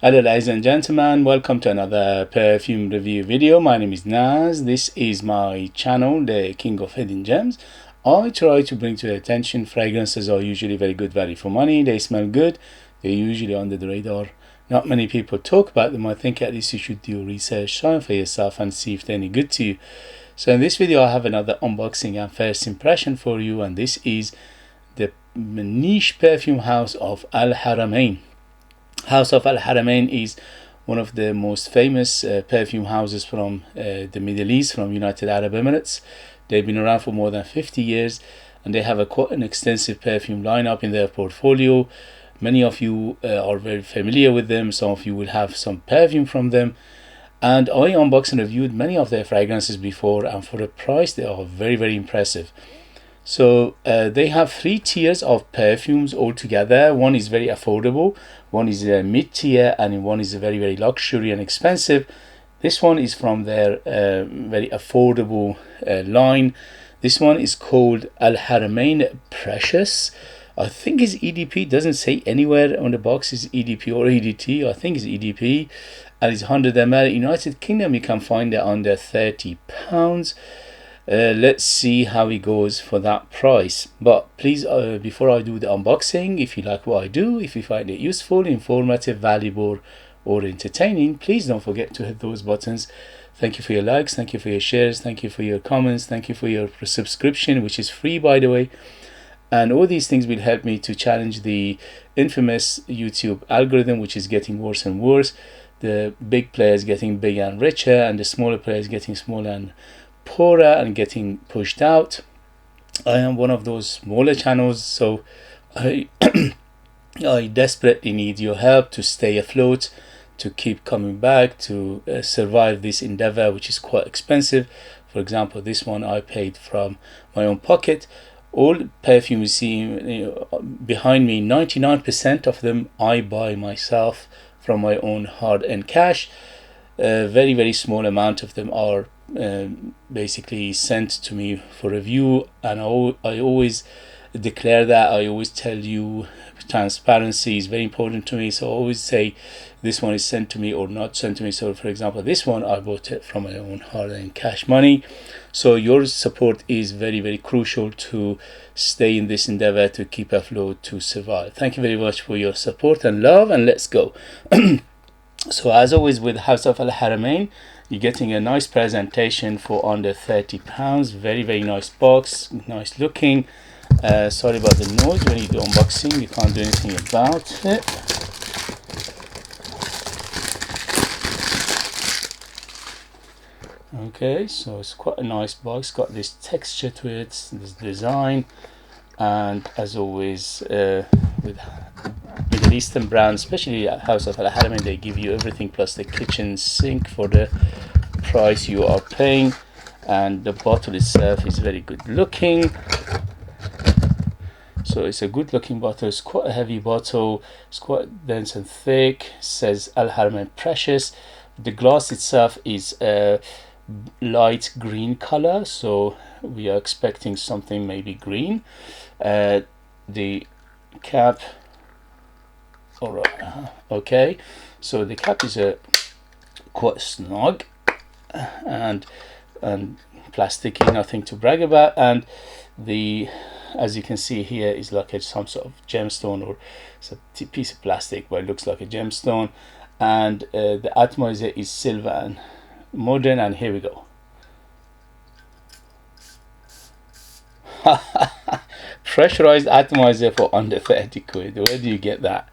Hello ladies and gentlemen, welcome to another perfume review video. My name is Naz. This is my channel, the King of Hidden Gems. I try to bring to your attention fragrances are usually very good value for money. They smell good, they're usually under the radar. Not many people talk about them. I think at least you should do research, try for yourself and see if they're any good to you. So in this video I have another unboxing and first impression for you, and this is the niche perfume house of Al Haramain. House of Al Haramain is one of the most famous perfume houses from the Middle East, from United Arab Emirates. They've been around for more than 50 years and they have quite an extensive perfume lineup in their portfolio. Many of you are very familiar with them. Some of you will have some perfume from them, and I unboxed and reviewed many of their fragrances before, and for the price they are very impressive. So they have 3 tiers of perfumes altogether. One is very affordable, one is a mid-tier, and one is a very luxury and expensive. This one is from their very affordable line. This one is called Al Haramain Precious. I think it's EDP. Doesn't say anywhere on the box is EDP or EDT. I think it's EDP, and it's 100 ml. United Kingdom you can find it under £30. Let's see how it goes for that price. But please, before I do the unboxing, if you like what I do, if you find it useful, informative, valuable or entertaining, please don't forget to hit those buttons. Thank you for your likes, thank you for your shares, thank you for your comments, thank you for your subscription, which is free by the way. And all these things will help me to challenge the infamous YouTube algorithm, which is getting worse and worse. The big players getting bigger and richer, and the smaller players getting smaller and poorer and getting pushed out. I am one of those smaller channels, so I I desperately need your help to stay afloat, to keep coming back, to survive this endeavor, which is quite expensive. For example, this one I paid from my own pocket. All perfume you see behind me, 99% of them I buy myself from my own hard-earned cash. Very small amount of them are basically sent to me for review, and I always declare that. I always tell you transparency is very important to me, so I always say this one is sent to me or not sent to me. So for example, this one I bought it from my own hard-earned cash money. So your support is very crucial to stay in this endeavor, to keep afloat, to survive. Thank you very much for your support and love, and let's go. So as always with House of Al Haramain, you're getting a nice presentation for under £30. Very nice box, nice looking. Sorry about the noise when you do unboxing, you can't do anything about it. Okay, so it's quite a nice box, got this texture to it, this design, and as always with Middle Eastern brands, especially at House of Al Haramain, they give you everything plus the kitchen sink for the price you are paying. And the bottle itself is very good looking. So it's a good looking bottle. It's quite a heavy bottle, it's quite dense and thick. It says Al Haramain Precious. The glass itself is a light green color, so we are expecting something maybe green. The cap, alright, okay, so the cap is quite snug and plasticky, nothing to brag about. And the, as you can see here, is like some sort of gemstone, or it's a piece of plastic but it looks like a gemstone. And the atomizer is silver and modern, and here we go. Pressurized atomizer for under 30 quid. Where do you get that?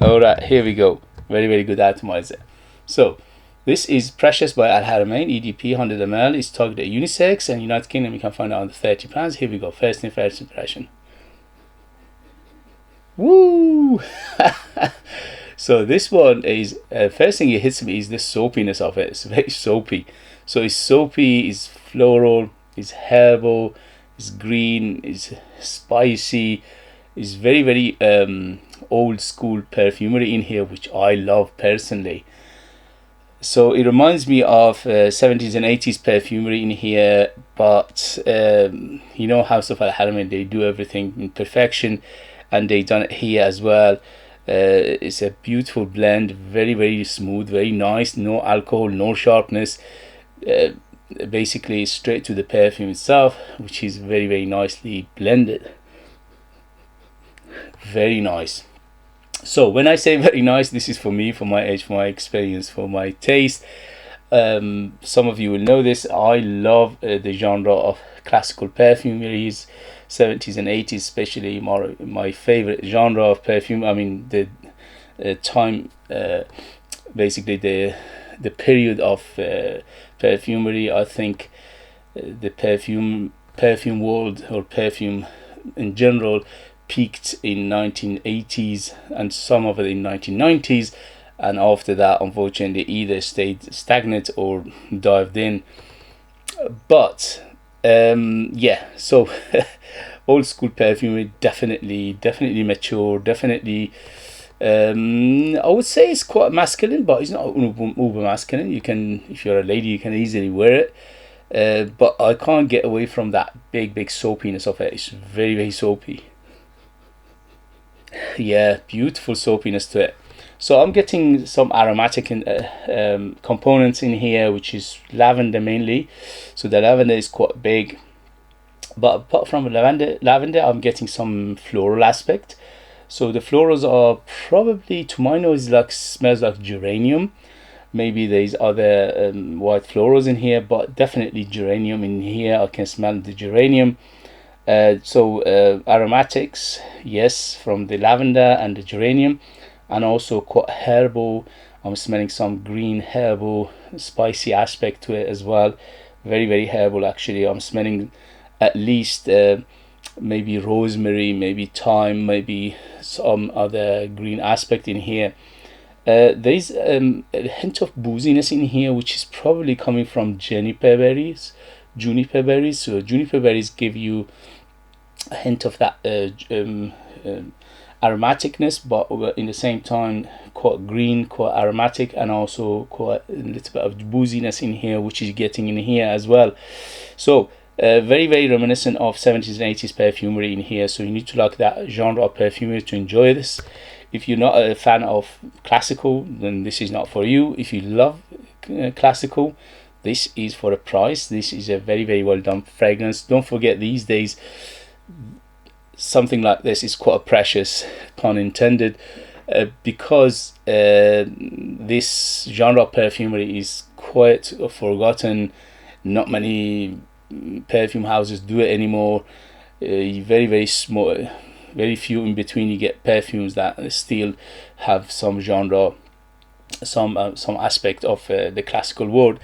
Alright, here we go. Very good atomizer. So this is Precious by Al Haramain, EDP 100 ml. It's targeted at unisex, and United Kingdom you can find it under £30. Here we go. First impression. Woo! So this one is first thing it hits me is the soapiness of it. It's very soapy. So it's soapy, it's floral, it's herbal, it's green, it's spicy. It's very old school perfumery in here, which I love personally. So it reminds me of 70s and 80s perfumery in here, but you know, House of Al Haramain, they do everything in perfection, and they done it here as well. It's a beautiful blend, very, very smooth, very nice, no alcohol, no sharpness. Basically straight to the perfume itself, which is very, very nicely blended. Very nice. So when I say very nice, this is for me, for my age, for my experience, for my taste. Some of you will know this. I love the genre of classical perfumeries, 70s and 80s especially, my favorite genre of perfume. I mean the time, basically the period of perfumery. I think the perfume world, or perfume in general, peaked in 1980s and some of it in 1990s, and after that unfortunately either stayed stagnant or dived in. But yeah, so old school perfumery, definitely mature, definitely I would say it's quite masculine, but it's not uber masculine. You can, if you're a lady, you can easily wear it, but I can't get away from that big soapiness of it. It's very, very soapy. Yeah, beautiful soapiness to it. So I'm getting some aromatic components in here, which is lavender mainly. So the lavender is quite big, but apart from lavender, I'm getting some floral aspect. So the florals are probably, to my nose, like smells like geranium. Maybe there's other white florals in here, but definitely geranium in here. I can smell the geranium. So aromatics, yes, from the lavender and the geranium, and also quite herbal. I'm smelling some green herbal spicy aspect to it as well. Very, very herbal actually. I'm smelling at least maybe rosemary, maybe thyme, maybe some other green aspect in here. There's a hint of booziness in here, which is probably coming from juniper berries. So juniper berries give you a hint of that aromaticness, but in the same time quite green, quite aromatic, and also quite a little bit of booziness in here, which is getting in here as well. So very, very reminiscent of 70s and 80s perfumery in here. So you need to like that genre of perfumery to enjoy this. If you're not a fan of classical, then this is not for you. If you love classical, this is for a price. This is a very, very well done fragrance. Don't forget, these days something like this is quite precious, pun intended, because this genre of perfumery is quite forgotten. Not many perfume houses do it anymore. Very, very small, very few in between you get perfumes that still have some genre, some aspect of the classical world.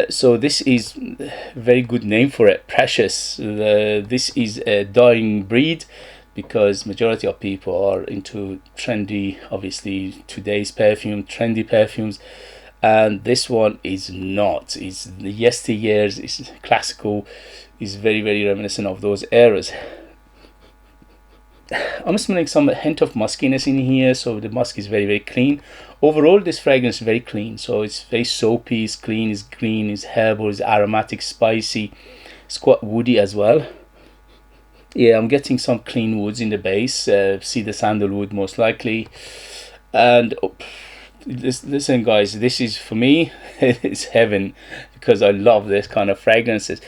So this is a very good name for it, Precious. This is a dying breed, because majority of people are into trendy, obviously today's perfume, trendy perfumes, and this one is not. It's the yesteryears, it's classical, is very, very reminiscent of those eras. I'm smelling some hint of muskiness in here, so the musk is very, very clean. Overall, this fragrance is very clean, so it's very soapy, it's clean, it's green, it's herbal, it's aromatic, spicy, it's quite woody as well. Yeah, I'm getting some clean woods in the base, see the sandalwood most likely. And listen guys, this is, for me, it's heaven, because I love this kind of fragrances.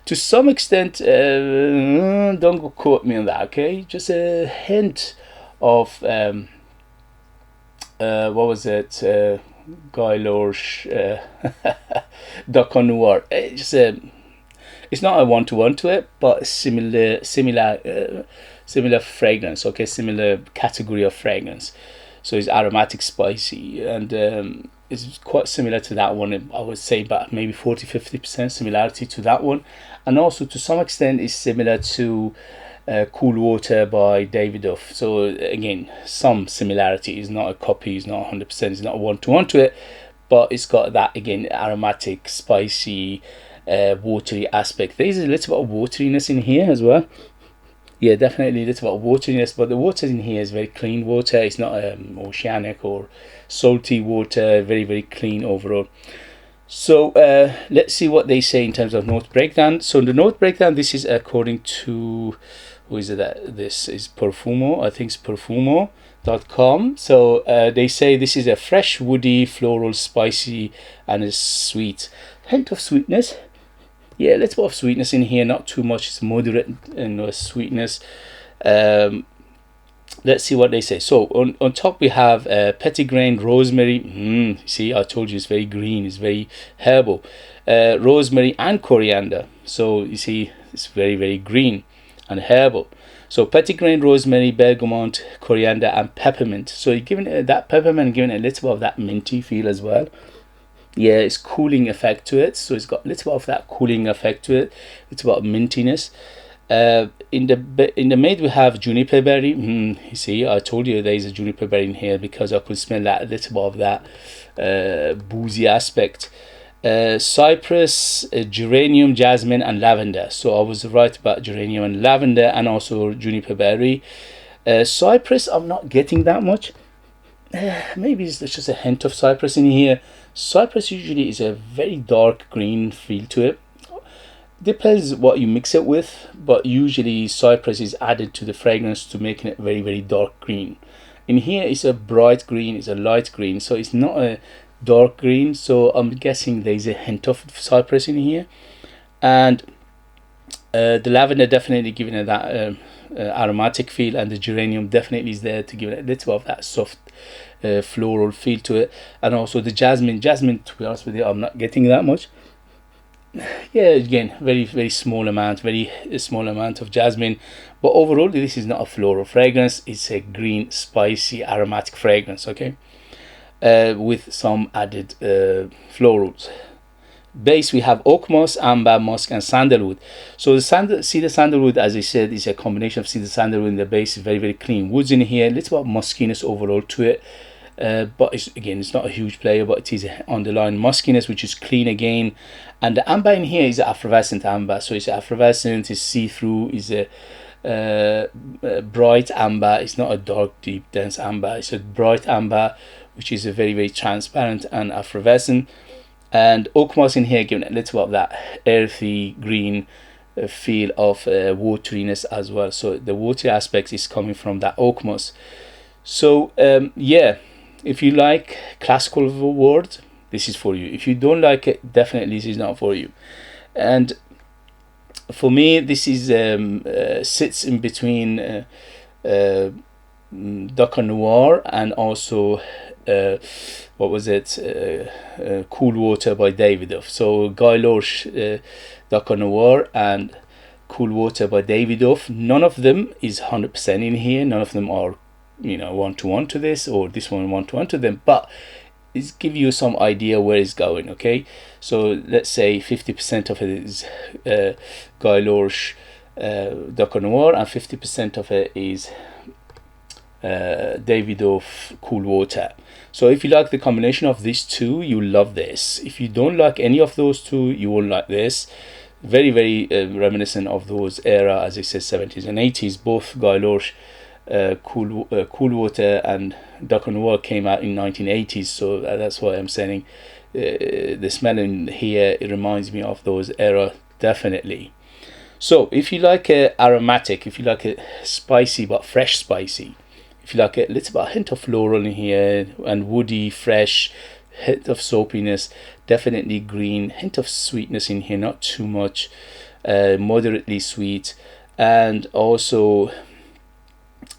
To some extent, don't quote me on that, okay? Just a hint of what was it? Guy Lorsch, Drakkar Noir. It's not a one-to-one to it, but similar fragrance, okay? Similar category of fragrance. So it's aromatic, spicy, and it's quite similar to that one. I would say about maybe 40-50% similarity to that one, and also to some extent is similar to Cool Water by Davidoff. So again, some similarity. Is not a copy, it's not 100%, it's not a one-to-one to it, but it's got that, again, aromatic, spicy, watery aspect. There's a little bit of wateriness in here as well. Yeah, definitely a little bit of wateriness, but the water in here is very clean water. It's not oceanic or salty water. Very, very clean overall. So let's see what they say in terms of note breakdown. So the note breakdown, this is according to, who is it that this is? Perfumo, I think it's Perfumo. So they say this is a fresh, woody, floral, spicy, and a sweet hint of sweetness. Yeah, let's put sweetness in here, not too much. It's moderate in sweetness. Let's see what they say. So on top we have petitgrain, rosemary. See, I told you it's very green, it's very herbal. Rosemary and coriander. So you see, it's very, very green and herbal. So petitgrain, rosemary, bergamot, coriander, and peppermint. So you're giving it that peppermint, giving it a little bit of that minty feel as well. Yeah, it's cooling effect to it. So it's got a little bit of that cooling effect to it. It's about mintiness. In the mid we have juniper berry. You see, I told you there is a juniper berry in here because I could smell that little bit of that boozy aspect. Cypress, geranium, jasmine, and lavender. So I was right about geranium and lavender, and also juniper berry. Cypress, I'm not getting that much. Maybe there's just a hint of cypress in here. Cypress usually is a very dark green feel to it. Depends what you mix it with, but usually cypress is added to the fragrance to making it very, very dark green. In here it's a bright green, it's a light green, so it's not a dark green. So I'm guessing there's a hint of cypress in here, and the lavender definitely giving it that aromatic feel, and the geranium definitely is there to give it a little of that soft floral feel to it. And also the jasmine, to be honest with you, I'm not getting that much. Yeah, again, very, very small amount, very small amount of jasmine. But overall, this is not a floral fragrance. It's a green, spicy, aromatic fragrance, okay? With some added florals. Base, we have oak moss, amber, musk, and sandalwood. So the cedar sandalwood, as I said, is a combination of cedar sandalwood. In the base is very, very clean woods in here. A little bit of muskiness overall to it. But it's not a huge player, but it is an underlying muskiness, which is clean again. And the amber in here is effervescent amber. So it's effervescent, it's see-through, is a bright amber. It's not a dark, deep, dense amber. It's a bright amber, which is a very, very transparent and effervescent. And oak moss in here giving a little bit of that earthy green feel of wateriness as well. So the watery aspect is coming from that oak moss. So yeah, if you like classical words, this is for you. If you don't like it, definitely this is not for you. And for me, this is sits in between Drakkar Noir and also what was it, Cool Water by Davidoff. So Guy Lorsch, Drakkar Noir, and Cool Water by Davidoff. None of them is 100% in here. None of them are, you know, one-to-one to this, or this one-to-one to them, but it's give you some idea where it's going. Okay, so let's say 50% of it is Guy Lorsch, Drakkar Noir, and 50% of it is Davidoff Cool Water. So if you like the combination of these two, you love this. If you don't like any of those two, you won't like this. Very, very reminiscent of those era, as I said, 70s and 80s. Both Guy Lorsch, Cool Water, and Drakkar Noir came out in 1980s. So that's why I'm saying the smell in here, it reminds me of those era, definitely. So if you like aromatic, if you like it spicy but fresh spicy, if you like a little bit, a hint of floral in here, and woody, fresh, hint of soapiness, definitely green, hint of sweetness in here, not too much, moderately sweet, and also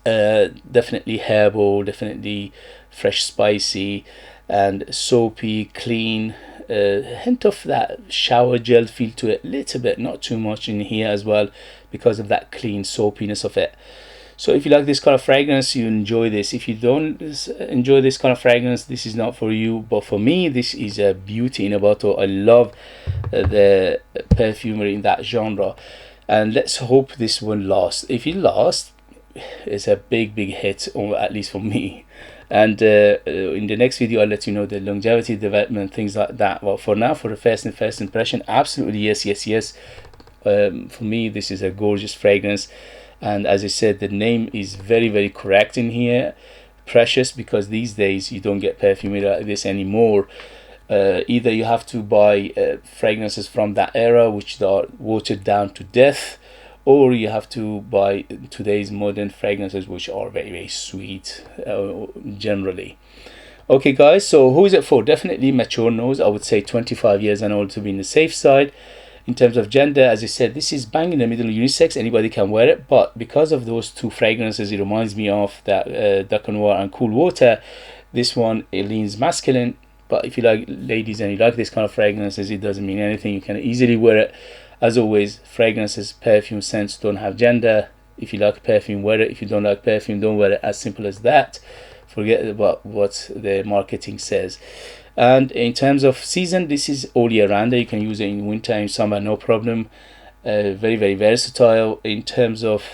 definitely herbal, definitely fresh, spicy, and soapy, clean, hint of that shower gel feel to it, little bit, not too much in here as well, because of that clean soapiness of it. So if you like this kind of fragrance, you enjoy this. If you don't enjoy this kind of fragrance, this is not for you. But for me, this is a beauty in a bottle. I love the perfumery in that genre, and let's hope this one lasts. If it lasts, it's a big hit, or at least for me. And in the next video, I'll let you know the longevity, development, things like that. Well, for now, for the first impression, absolutely yes. For me, this is a gorgeous fragrance. And as I said, the name is very, very correct in here, Precious, because these days you don't get perfumery like this anymore. Either you have to buy fragrances from that era, which are watered down to death, or you have to buy today's modern fragrances, which are very, very sweet generally. Okay guys, so who is it for? Definitely mature nose. I would say 25 years and older to be in the safe side. In terms of gender, as I said, this is bang in the middle, unisex, anybody can wear it, but because of those two fragrances, it reminds me of that Drakkar Noir and Cool Water. This one, it leans masculine, but if you like ladies and you like this kind of fragrances, it doesn't mean anything. You can easily wear it. As always, fragrances, perfume, scents don't have gender. If you like perfume, wear it. If you don't like perfume, don't wear it. As simple as that. Forget about what the marketing says. And in terms of season, this is all year round. You can use it in winter and summer, no problem. Very, very versatile. In terms of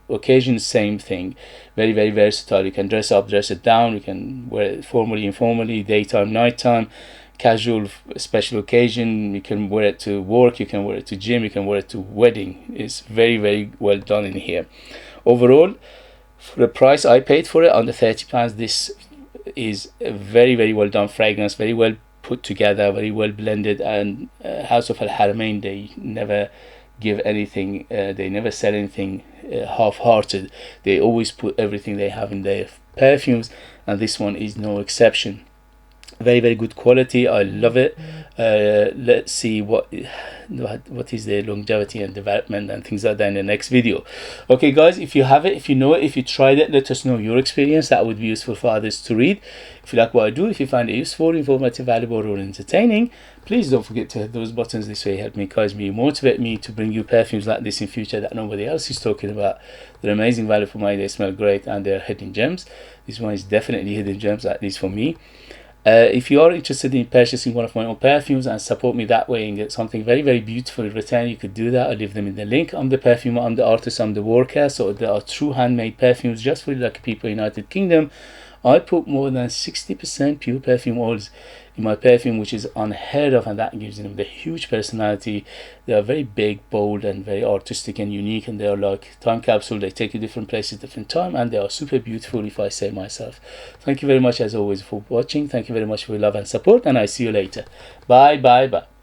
occasion, same thing. Very, very versatile. You can dress up, dress it down. You can wear it formally, informally, daytime, nighttime, casual, special occasion. You can wear it to work, you can wear it to gym, you can wear it to wedding. It's very, very well done in here. Overall, for the price I paid for it, under £30, this is a very, very well done fragrance, very well put together, very well blended. And House of Haramain, they never give anything, they never sell anything half-hearted. They always put everything they have in their perfumes, and this one is no exception. Very, very good quality. I love it. Let's see what is the longevity and development and things like that in the next video. Okay guys, if you have it, if you know it, if you tried it, let us know your experience. That would be useful for others to read. If you like what I do, if you find it useful, informative, valuable, or entertaining, please don't forget to hit those buttons. This way help me, guys, me, motivate me to bring you perfumes like this in future that nobody else is talking about. They're amazing value for money, they smell great, and they're hidden gems. This one is definitely hidden gems, at least for me. If you are interested in purchasing one of my own perfumes and support me that way and get something very, very beautiful in return, you could do that. I'll leave them in the link. I'm the perfumer, I'm the artist, I'm the worker. So there are true handmade perfumes just for the lucky people in the United Kingdom. I put more than 60% pure perfume oils in my perfume, which is unheard of, and that gives them the huge personality. They are very big, bold, and very artistic and unique, and they are like time capsule. They take you different places, different time, and they are super beautiful, if I say myself. Thank you very much as always for watching. Thank you very much for your love and support, and I see you later. Bye bye bye.